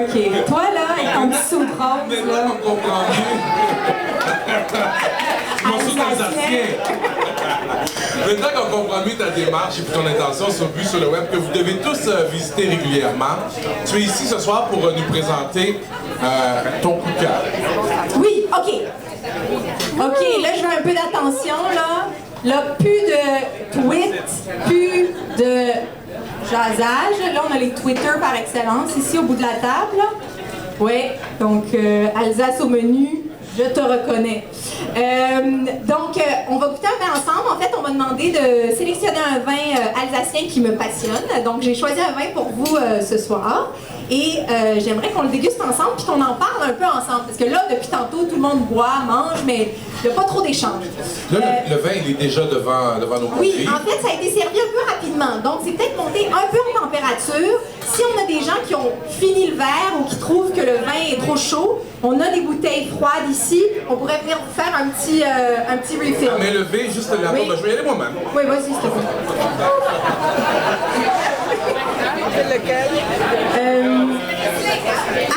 OK. Toi, là, avec ton petit soude rose, Maintenant là. qu'on comprend mieux. Mon soude alsacien. Maintenant qu'on comprend mieux ta démarche et puis ton intention sur but sur le web que vous devez tous visiter régulièrement, tu es ici ce soir pour nous présenter ton coup de cœur. Oui, OK. OK, là, je veux un peu d'attention, là. Là, plus de tweets, plus de jasage. Là, on a les Twitter par excellence, ici, au bout de la table. Oui, donc, Alsace au menu, je te reconnais. On va goûter un vin ensemble. En fait, on m'a demandé de sélectionner un vin alsacien qui me passionne. Donc, j'ai choisi un vin pour vous ce soir. Et j'aimerais qu'on le déguste ensemble puis qu'on en parle un peu ensemble. Parce que là, depuis tantôt, tout le monde boit, mange, mais il n'y a pas trop d'échanges. Là, le vin, il est déjà devant nos Oui, convives. en fait, ça a été servi un peu rapidement. Donc, c'est peut-être monté un peu en température. Si on a des gens qui ont fini le verre ou qui trouvent que le vin est trop chaud, on a des bouteilles froides ici. On pourrait venir vous faire un petit refill. Ah, mais le vin, juste là-bas, Oui. je vais y aller moi-même. Oui, vas-y, s'il te plaît.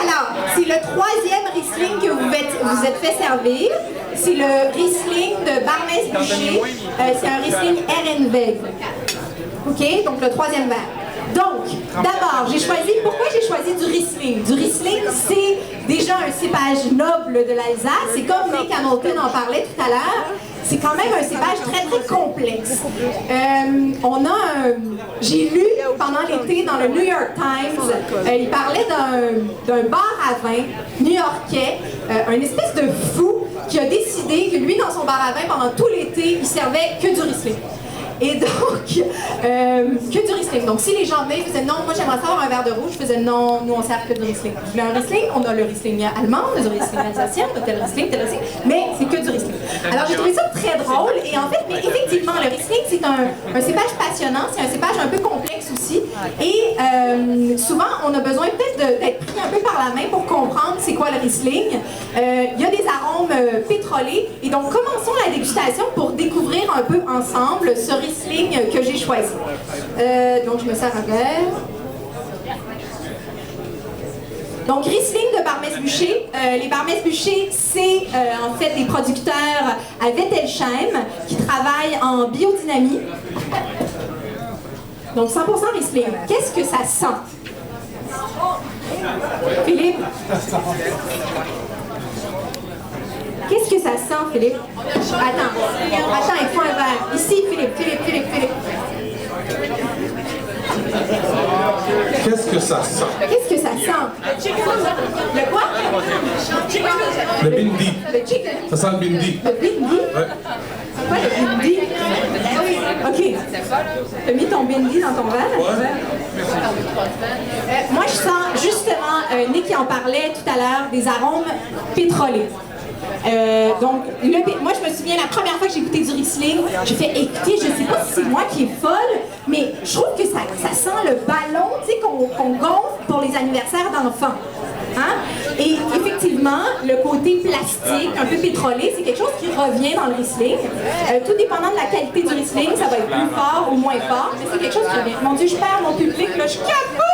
Alors, c'est le troisième Riesling que vous êtes fait servir. C'est le Riesling de Barmès-Boucher. C'est un Riesling RNV. OK? Donc, le troisième verre. Donc, d'abord, pourquoi j'ai choisi du Riesling? Du Riesling, c'est déjà un cépage noble de l'Alsace. C'est comme Nick Hamilton en parlait tout à l'heure. C'est quand même un cépage très, très complexe. J'ai lu pendant l'été dans le New York Times, il parlait d'un bar à vin new-yorkais, un espèce de fou qui a décidé que lui, dans son bar à vin, pendant tout l'été, il servait que du Riesling. Et donc, que du Riesling. Donc, si les gens venaient, ils faisaient non, moi j'aimerais savoir un verre de rouge, je faisais non, nous on sert que du Riesling. Je voulais un Riesling, on a le Riesling allemand, on a le Riesling alsacien, on a tel Riesling, mais c'est que du Riesling. Alors, j'ai trouvé ça très drôle et en fait, mais effectivement, le Riesling c'est un cépage passionnant, c'est un cépage un peu complexe aussi et souvent on a besoin peut-être d'être pris un peu par la main pour comprendre c'est quoi le Riesling. Il y a des arômes pétrolés et donc commençons la dégustation pour découvrir un peu ensemble ce Riesling que j'ai choisi. Donc, je me sers un verre. Donc, Riesling de Barmès-Boucher. Les Barmès-Boucher, c'est en fait des producteurs à Wettelsheim qui travaillent en biodynamie. Donc, 100% Riesling. Qu'est-ce que ça sent? Philippe? Qu'est-ce que ça sent, Philippe? Attends, il faut un verre. Ici, Philippe. Qu'est-ce que ça sent? Qu'est-ce que ça sent? Le quoi? Le bindi. Le chicken. Ça sent le bindi. Le bindi? Ouais. C'est quoi le bindi? OK. T'as mis ton bindi dans ton verre? Ouais. Moi, je sens justement, Nick qui en parlait tout à l'heure, des arômes pétrolés. Donc, moi je me souviens la première fois que j'ai goûté du Riesling, j'ai fait écoutez, je sais pas si c'est moi qui est folle, mais je trouve que ça sent le ballon, tu sais, qu'on gonfle pour les anniversaires d'enfants. Hein? Et effectivement, le côté plastique, un peu pétrolé, c'est quelque chose qui revient dans le Riesling. Tout dépendant de la qualité du Riesling, ça va être plus fort ou moins fort, mais c'est quelque chose qui revient. Mon Dieu, je perds mon public, là, je capote!